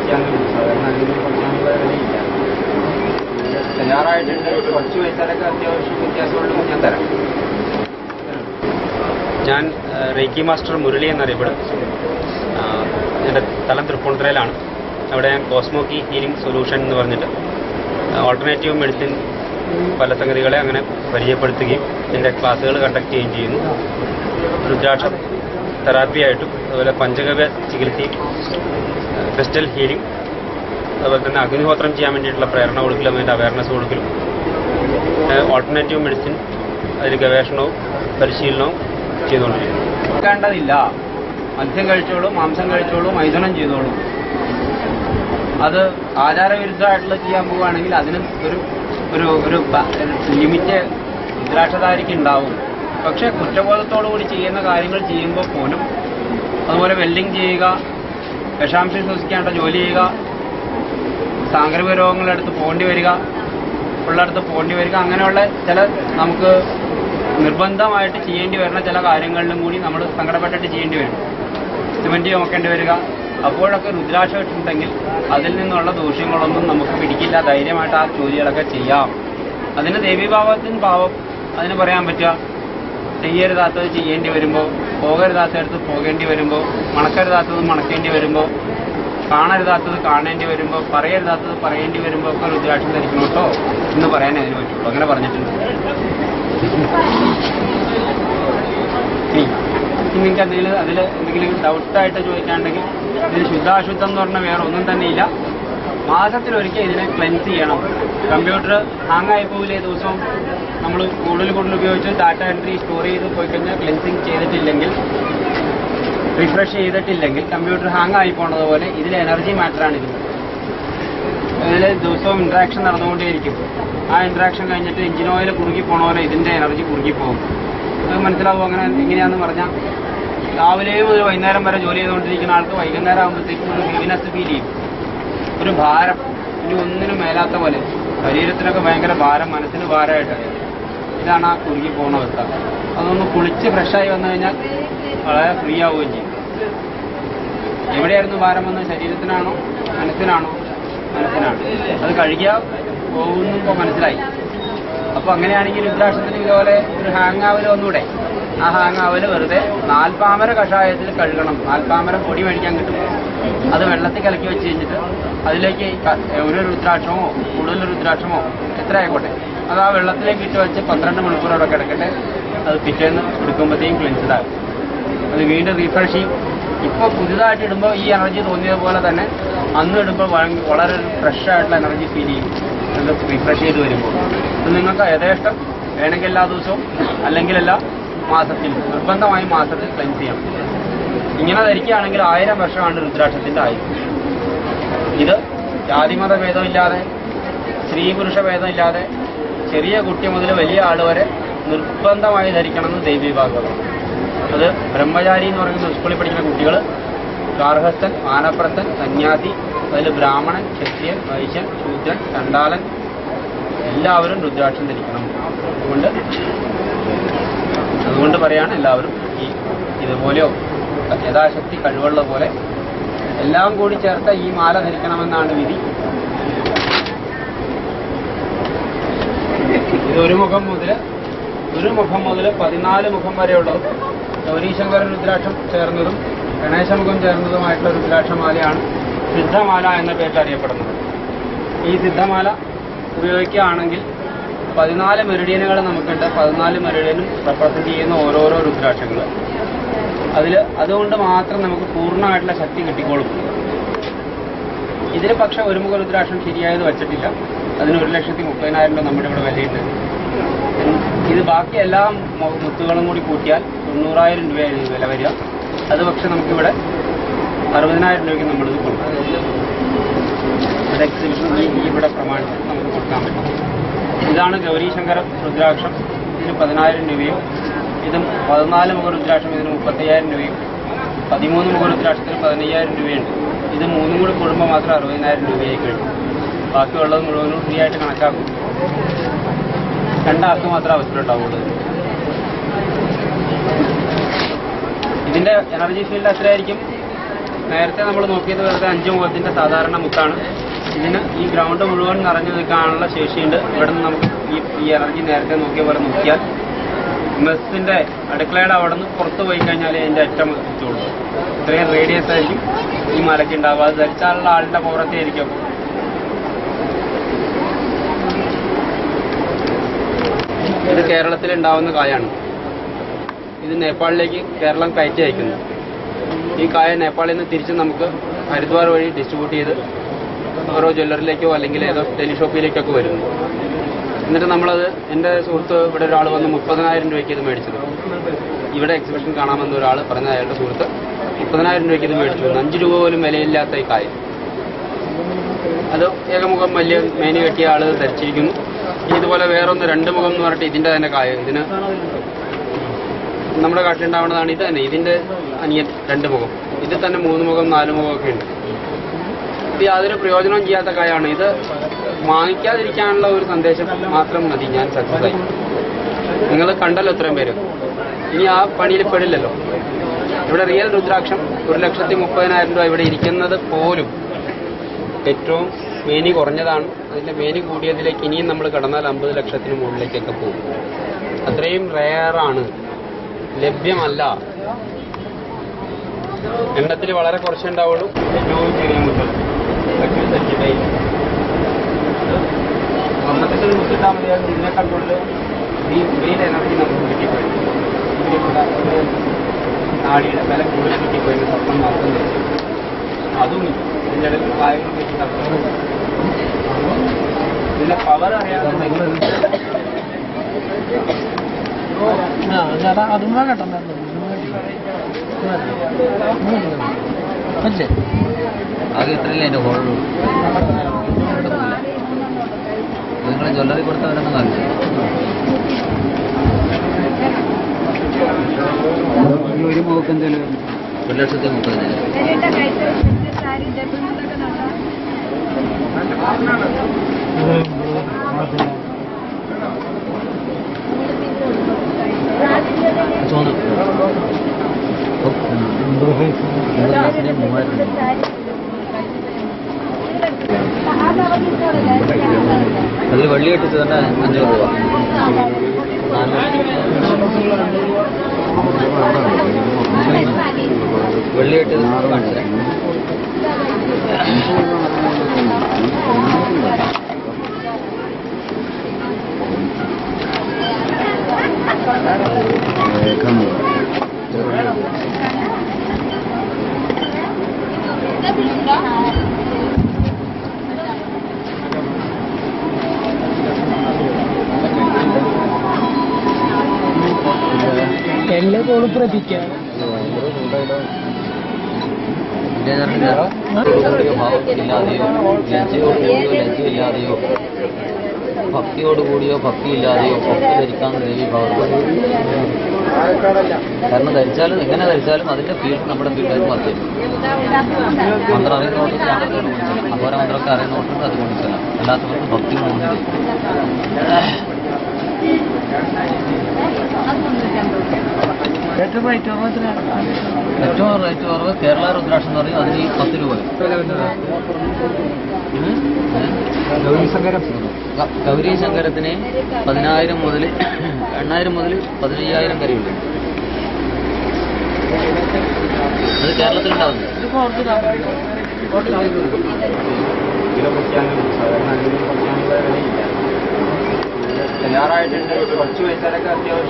കുറയ്ക്കാനും സാധാരണ അതിന് കുറയ്ക്കാനുള്ള വിലയില്ല. തയ്യാറായിട്ടുണ്ട്. കുറച്ച് പൈസയൊക്കെ അത്യാവശ്യം വ്യത്യാസമുള്ളത് ഞാൻ തരാം. ഞാൻ റേക്കി മാസ്റ്റർ മുരളി എന്നറിയപ്പെടും. എൻ്റെ സ്ഥലം തൃപ്പൂണിത്തുറയിലാണ്. അവിടെ ഞാൻ കോസ്മോക്കി ഹീലിംഗ് സൊല്യൂഷൻ എന്ന് പറഞ്ഞിട്ട് ഓൾട്ടർനേറ്റീവ് മെഡിസിൻ പല സംഗതികളെ അങ്ങനെ പരിചയപ്പെടുത്തുകയും എൻ്റെ ക്ലാസ്സുകൾ കണ്ടക്ട് ചെയ്യുകയും ചെയ്യുന്നു. രുദ്രാക്ഷം തെറാപ്പിയായിട്ടും അതുപോലെ പഞ്ചഗവ്യ ചികിത്സയും ക്രിസ്റ്റൽ ഹീലിംഗ് അതുപോലെ തന്നെ അഗ്നിഹോത്രം ചെയ്യാൻ വേണ്ടിയിട്ടുള്ള പ്രേരണ കൊടുക്കലും അതിൻ്റെ അവയർനെസ് കൊടുക്കലും ഓൾട്ടർനേറ്റീവ് മെഡിസിൻ അതിൽ ഗവേഷണവും പരിശീലനവും ചെയ്തുകൊണ്ടിരിക്കുന്നു. നോക്കേണ്ടതില്ല. മത്സ്യം കഴിച്ചോളൂ, മാംസം കഴിച്ചോളൂ, മൈഥുനം ചെയ്തോളൂ. അത് ആചാരവിരുദ്ധമായിട്ടുള്ള ചെയ്യാൻ പോവുകയാണെങ്കിൽ അതിന് ഒരു ലിമിറ്റ് രുദ്രാക്ഷധാരിക്ക് ഉണ്ടാവും. പക്ഷെ കുറ്റബോധത്തോടു കൂടി ചെയ്യുന്ന കാര്യങ്ങൾ ചെയ്യുമ്പോൾ പോലും അതുപോലെ വെൽഡിങ് ചെയ്യുക, വിഷാംശം ശ്വസിക്കേണ്ട ജോലി ചെയ്യുക, സാംക്രമിക രോഗങ്ങളുടെ അടുത്ത് പോകേണ്ടി വരിക, ഉള്ളടത്ത് പോകേണ്ടി വരിക, അങ്ങനെയുള്ള ചില നമുക്ക് നിർബന്ധമായിട്ട് ചെയ്യേണ്ടി വരുന്ന ചില കാര്യങ്ങളിലും കൂടി നമ്മൾ സങ്കടപ്പെട്ടിട്ട് ചെയ്യേണ്ടി വരും. സിമന്റ് ചുമക്കേണ്ടി വരിക. അപ്പോഴൊക്കെ രുദ്രാക്ഷം ഇട്ടുണ്ടെങ്കിൽ അതിൽ നിന്നുള്ള ദൂഷ്യങ്ങളൊന്നും നമുക്ക് പിടിക്കില്ല. ധൈര്യമായിട്ട് ആ ജോലികളൊക്കെ ചെയ്യാം. അതിന് ദേവീഭാവത്തിന് ഭാവം അതിന് പറയാൻ പറ്റുക. ചെയ്യരുതാത്തത് ചെയ്യേണ്ടി വരുമ്പോൾ, പോകരുതാത്തടുത്ത് പോകേണ്ടി വരുമ്പോൾ, മണക്കരുതാത്തത് മണക്കേണ്ടി വരുമ്പോൾ, കാണരുതാത്തത് കാണേണ്ടി വരുമ്പോൾ, പറയരുതാത്തത് പറയേണ്ടി വരുമ്പോൾ ഒക്കെ രുദ്രാക്ഷം ധരിക്കണം കേട്ടോ എന്ന് പറയാനേ അതിന് പറ്റുള്ളൂ. അങ്ങനെ പറഞ്ഞിട്ടുണ്ട്. നിങ്ങൾക്ക് എന്തെങ്കിലും ഡൗട്ടായിട്ട് ചോദിക്കാണ്ടെങ്കിൽ ഇതിൽ ശുദ്ധാശുദ്ധം എന്ന് പറഞ്ഞാൽ വേറെ ഒന്നും തന്നെ ഇല്ല. മാസത്തിലൊരിക്കൽ ഇതിനെ ക്ലെൻസ് ചെയ്യണം. കമ്പ്യൂട്ടർ ഹാങ്ങായി പോകില്ലേ ദിവസവും നമ്മൾ കൂടുതൽ ഉപയോഗിച്ച് ഡാറ്റ എൻട്രി സ്റ്റോർ ചെയ്ത് പോയി കഴിഞ്ഞാൽ ക്ലെൻസിങ് ചെയ്തിട്ടില്ലെങ്കിൽ, റിഫ്രഷ് ചെയ്തിട്ടില്ലെങ്കിൽ കമ്പ്യൂട്ടർ ഹാങ്ങായി പോണതുപോലെ ഇതിൽ എനർജി മാറ്ററാണിത്. ഇതിൽ ദിവസവും ഇൻട്രാക്ഷൻ നടന്നുകൊണ്ടേയിരിക്കും. ആ ഇൻട്രാക്ഷൻ കഴിഞ്ഞിട്ട് എഞ്ചിൻ ഓയിൽ കുറുകി പോണ പോലെ ഇതിൻ്റെ എനർജി കുറുകി പോകും. അത് മനസ്സിലാവും. അങ്ങനെ എങ്ങനെയാണെന്ന് പറഞ്ഞാൽ രാവിലെയും ഒരു വൈകുന്നേരം വരെ ജോലി ചെയ്തുകൊണ്ടിരിക്കുന്ന ആൾക്ക് വൈകുന്നേരം ആകുമ്പോഴത്തേക്കും ഒരു ഹെവിനെസ് ഫീൽ ചെയ്യും. ഒരു ഭാരം, ഇനി ഒന്നിനും മേലാത്ത പോലെ. ശരീരത്തിനൊക്കെ ഭയങ്കര ഭാരം, മനസ്സിന് ഭാരമായിട്ടാണ്. ഇതാണ് ആ കുറുകി പോകുന്ന അവസ്ഥ. അതൊന്ന് കുളിച്ച് ഫ്രഷായി വന്നു കഴിഞ്ഞാൽ വളരെ ഫ്രീ ആവുകയും ചെയ്യും. എവിടെയായിരുന്നു ഭാരം വന്നത്? ശരീരത്തിനാണോ മനസ്സിനാണോ? മനസ്സിനാണ്. അത് കഴുകിയാൽ പോകുമ്പോൾ മനസ്സിലായി. അപ്പോൾ അങ്ങനെയാണെങ്കിൽ രുദ്രാക്ഷത്തിന് ഇതുപോലെ ഒരു ഹാങ് ആവൽ ഒന്നുകൂടെ. ആ ഹാങ് ആവൽ വെറുതെ നാൽപ്പാമര കഷായത്തിൽ കഴുകണം. നാൽപ്പാമരം പൊടി മേടിക്കാൻ കിട്ടും. അത് വെള്ളത്തിൽ കലക്കി വെച്ച് കഴിഞ്ഞിട്ട് അതിലേക്ക് ഒരു രുദ്രാക്ഷമോ കൂടുതൽ രുദ്രാക്ഷമോ എത്ര ആയിക്കോട്ടെ അത് ആ വെള്ളത്തിലേക്ക് ഇട്ട് വെച്ച് 12 മണിക്കൂർ അവിടെ കിടക്കട്ടെ. അത് പിറ്റേന്ന് എടുക്കുമ്പോഴത്തേക്കും ക്ലെൻസ്ഡ് ആകും. അത് വീണ്ടും റീഫ്രഷ് ചെയ്യും. ഇപ്പോൾ പുതുതായിട്ട് ഇടുമ്പോൾ ഈ എനർജി തോന്നിയതുപോലെ തന്നെ അന്ന് ഇടുമ്പോൾ വളരെ ഫ്രഷ് ആയിട്ടുള്ള എനർജി ഫീൽ ചെയ്യും. അത് റീഫ്രഷ് ചെയ്ത് വരുമ്പോൾ അത് നിങ്ങൾക്ക് യഥേഷ്ടം വേണമെങ്കിൽ എല്ലാ ദിവസവും അല്ലെങ്കിൽ എല്ലാ മാസത്തിലും നിർബന്ധമായും മാസത്തിൽ ക്ലെൻസ് ചെയ്യാം. ഇങ്ങനെ ധരിക്കുകയാണെങ്കിൽ 1000 വർഷമാണ് രുദ്രാക്ഷത്തിൻ്റെ ആയുസ്. ഇത് ജാതിമത ഭേദമില്ലാതെ, സ്ത്രീ പുരുഷ ഭേദമില്ലാതെ, ചെറിയ കുട്ടി മുതൽ വലിയ ആൾ വരെ നിർബന്ധമായി ധരിക്കണമെന്ന് ദൈവീഭാഗവതം. അത് ബ്രഹ്മചാരി എന്ന് പറയുന്ന സ്കൂളിൽ പഠിക്കുന്ന കുട്ടികൾ, ഗാർഹസ്ഥൻ, വാനപ്രസ്ഥൻ, സന്യാസി, അതിൽ ബ്രാഹ്മണൻ, ക്ഷത്രിയൻ, വൈശ്യൻ, ശൂദ്രൻ, ചണ്ഡാലൻ എല്ലാവരും രുദ്രാക്ഷം ധരിക്കണം. അതുകൊണ്ട് പറയാണ് എല്ലാവരും ഇതുപോലെയോ യഥാശക്തി കഴിവുള്ള പോലെ എല്ലാം കൂടി ചേർത്ത ഈ മാല ധരിക്കണമെന്നാണ് വിധി. ഇത് ഒരു മുഖം മുതൽ 14 മുഖം വരെയുള്ളത് ഗൗരീശങ്കര രുദ്രാക്ഷം ചേർന്നതും ഗണേശമുഖം ചേർന്നതുമായിട്ടുള്ള രുദ്രാക്ഷമാലയാണ് സിദ്ധമാല എന്ന പേരിൽ അറിയപ്പെടുന്നത്. ഈ സിദ്ധമാല ഉപയോഗിക്കുകയാണെങ്കിൽ 14 മെറിഡിയനുകൾ നമുക്കുണ്ട്. 14 മെറിഡിയനും റെപ്രസെന്റ് ചെയ്യുന്ന ഓരോരോ രുദ്രാക്ഷങ്ങൾ. അതുകൊണ്ട് മാത്രം നമുക്ക് പൂർണ്ണമായിട്ടുള്ള ശക്തി കിട്ടിക്കോളും. ഇതിന് പക്ഷേ ഒരു മുഖ രുദ്രാക്ഷം ശരിയായത് വെച്ചിട്ടില്ല. അതിന് 1,30,000 രൂപ നമ്മുടെ ഇവിടെ വിലയുണ്ട്. ഇത് ബാക്കി എല്ലാ മുത്തുകളും കൂടി കൂട്ടിയാൽ 90,000 രൂപയാണ് വില വരിക. അത് പക്ഷെ നമുക്കിവിടെ 60,000 രൂപയ്ക്ക് നമ്മളിത് കൊടുക്കാം. ഇവിടെ എക്സിബിഷൻ ഇവിടെ പ്രമാണിച്ച് നമുക്ക് കൊടുക്കാൻ പറ്റും. ഇതാണ് ഗൗരീശങ്കര രുദ്രാക്ഷം. ഇതിന് 10,000 രൂപയും ഇതും 14 മുഖ രുദ്രാക്ഷം ഇതിന് 35,000 രൂപയും 13 മുഖ രുദ്രാക്ഷത്തിന് 15,000 രൂപയുണ്ട്. ഇത് മൂന്നും കൂടി കൂടുമ്പോൾ മാത്രം 60,000 രൂപയായി കഴിയും. ബാക്കിയുള്ളത് മുഴുവനും ഫ്രീ ആയിട്ട് കണക്കാക്കും. 2 ആൾക്ക് മാത്രമേ അവസരമുണ്ടാവുള്ളൂ. ഇതിന്റെ എനർജി ഫീൽഡ് എത്രയായിരിക്കും? നേരത്തെ നമ്മൾ നോക്കിയത് വെറുതെ 5 മുഖത്തിൻ്റെ സാധാരണ മുത്താണ്. ഇതിന് ഈ ഗ്രൗണ്ട് മുഴുവൻ നിറഞ്ഞു നിൽക്കാനുള്ള ശേഷിയുണ്ട്. ഇവിടെ നിന്ന് നമുക്ക് ഈ എനർജി നേരത്തെ നോക്കിയ പോലെ നോക്കിയാൽ മെസ്സിൻ്റെ അടുക്കളയുടെ അവിടെ നിന്ന് പുറത്ത് പോയി കഴിഞ്ഞാൽ അതിൻ്റെ അറ്റം എത്തുള്ളൂ. ഇത്രയും റേഡിയസ് ആയിരിക്കും ഈ മലയ്ക്ക് ഉണ്ടാവുക. അത് ധരിച്ചാലുള്ള ആളിൻ്റെ പുറത്തേ ആയിരിക്കും. ഇത് കേരളത്തിൽ ഉണ്ടാവുന്ന കായാണ്. ഇത് നേപ്പാളിലേക്ക് കേരളം കയറ്റി അയക്കുന്നു. ഈ കായ നേപ്പാളിൽ നിന്ന് തിരിച്ച് നമുക്ക് ഹരിദ്വാർ വഴി ഡിസ്ട്രിബ്യൂട്ട് ചെയ്ത് ഓരോ ജ്വല്ലറിലേക്കോ അല്ലെങ്കിൽ ഏതോ ടെലിഷോപ്പിലേക്കൊക്കെ വരുന്നു. എന്നിട്ട് നമ്മളത്, എൻ്റെ സുഹൃത്ത് ഇവിടെ ഒരാൾ വന്ന് 30,000 രൂപയ്ക്ക് ഇത് മേടിച്ചത്. ഇവിടെ എക്സിബിഷൻ കാണാമെന്ന് ഒരാൾ പറഞ്ഞ അയാളുടെ സുഹൃത്ത് 30,000 രൂപയ്ക്ക് ഇത് മേടിച്ചു. 5 രൂപ പോലും വിലയില്ലാത്ത ഈ കായ. അത് ഏകമുഖം വലിയ മേനി കെട്ടിയ ആൾ ധരിച്ചിരിക്കുന്നു. ഇതുപോലെ വേറൊന്ന് 2 മുഖം എന്ന് പറഞ്ഞിട്ട് ഇതിൻ്റെ തന്നെ കായ. ഇതിന് നമ്മുടെ കാട്ടിലുണ്ടാവുന്നതാണ്. ഇത് തന്നെ ഇതിൻ്റെ അനിയൻ 2 മുഖം. ഇതിൽ തന്നെ 3 മുഖം 4 മുഖമൊക്കെ ഉണ്ട്. ഇത് യാതൊരു പ്രയോജനവും ചെയ്യാത്ത കായാണ്. ഇത് വാങ്ങിക്കാതിരിക്കാനുള്ള ഒരു സന്ദേശം മാത്രം മതി. ഞാൻ സക്സസ് ആയി. നിങ്ങൾ കണ്ടല്ലോ ഇത്രയും പേര്. ഇനി ആ പണിയിൽ പെടില്ലല്ലോ. ഇവിടെ റിയൽ രുദ്രാക്ഷം 1,30,000 രൂപ ഇവിടെ ഇരിക്കുന്നത് പോലും ഏറ്റവും മേനി കുറഞ്ഞതാണ്. അതിൻ്റെ മേനി കൂടിയതിലേക്ക് ഇനിയും നമ്മൾ കടന്നാൽ 50 ലക്ഷത്തിന് മുകളിലേക്കൊക്കെ പോകും. അത്രയും റെയറാണ്, ലഭ്യമല്ല. എണ്ണത്തിൽ വളരെ കുറച്ചേ ഉണ്ടാവുള്ളൂ. ഏറ്റവും ചെറിയ മുതൽ ഒന്നത്തെ ഒരു മുത്തിട്ടാൽ മതിയാകും. ഇതിനേക്കാൾ കൂടുതൽ ഗ്രീൻ എനർജി നമുക്ക് കിട്ടിപ്പോയി. നാടിയുടെ വില കൂടുതൽ കിട്ടിപ്പോയി. സത്യം മാത്രം അതും ഇതിൻ്റെ ഇടയിൽ കായങ്ങളും കിട്ടി സത്യം. ഇതിൻ്റെ പവർ അറിയാവുന്ന അതും കേട്ടോ അല്ലേ? ആകെ ഇത്രയല്ലേ എൻ്റെ ഹോളുള്ളൂ. നിങ്ങൾ ജ്വല്ലറി കൊടുത്തവരൊന്നും കാണിച്ചു. ഒരു മുഖക്ക് എന്തെങ്കിലും 1,30,000. തോന്നും 3,000. അതിൽ വെള്ളി കെട്ടിച്ച് തന്നെ 500 രൂപ. വെള്ളി കെട്ടിയത് കാണിച്ചേ. എല്ലാ കോളും പ്രതീക്ഷിക്കാം. ഭാവത്തില്ലാതെയോ ലജ്ജയില്ലാതെയോ ഭക്തിയോടുകൂടിയോ ഭക്തിയില്ലാതെയോ ഒക്കെ ധരിക്കാവുന്ന ദേവി ഭാവം. കാരണം ധരിച്ചാലും എങ്ങനെ ധരിച്ചാലും അതിന്റെ ഫീൽഡ് നമ്മുടെ ഫീൽഡിലേക്ക് മാറ്റി. മന്ത്രം അറിയുന്നോട്ട് അപര മന്ത്രമൊക്കെ അറിയുന്നോട്ടുണ്ട് അത് കൊണ്ടില്ല. അല്ലാത്തവർക്ക് ഭക്തി തോന്നുന്നില്ല. ഏറ്റവും റേറ്റ് കുറവ് കേരള രുദ്രാക്ഷം എന്ന് പറയും. അതിന് 10 രൂപ. ഗൗരി ശങ്കരത്തിന് 10,000 മുതൽ 8,000 മുതൽ 15,000 വരെയുണ്ട്. അത് കേരളത്തിലുണ്ടാവുന്നു. തയ്യാറായിട്ടുണ്ട്. കുറച്ച് പൈസയൊക്കെ അത്യാവശ്യം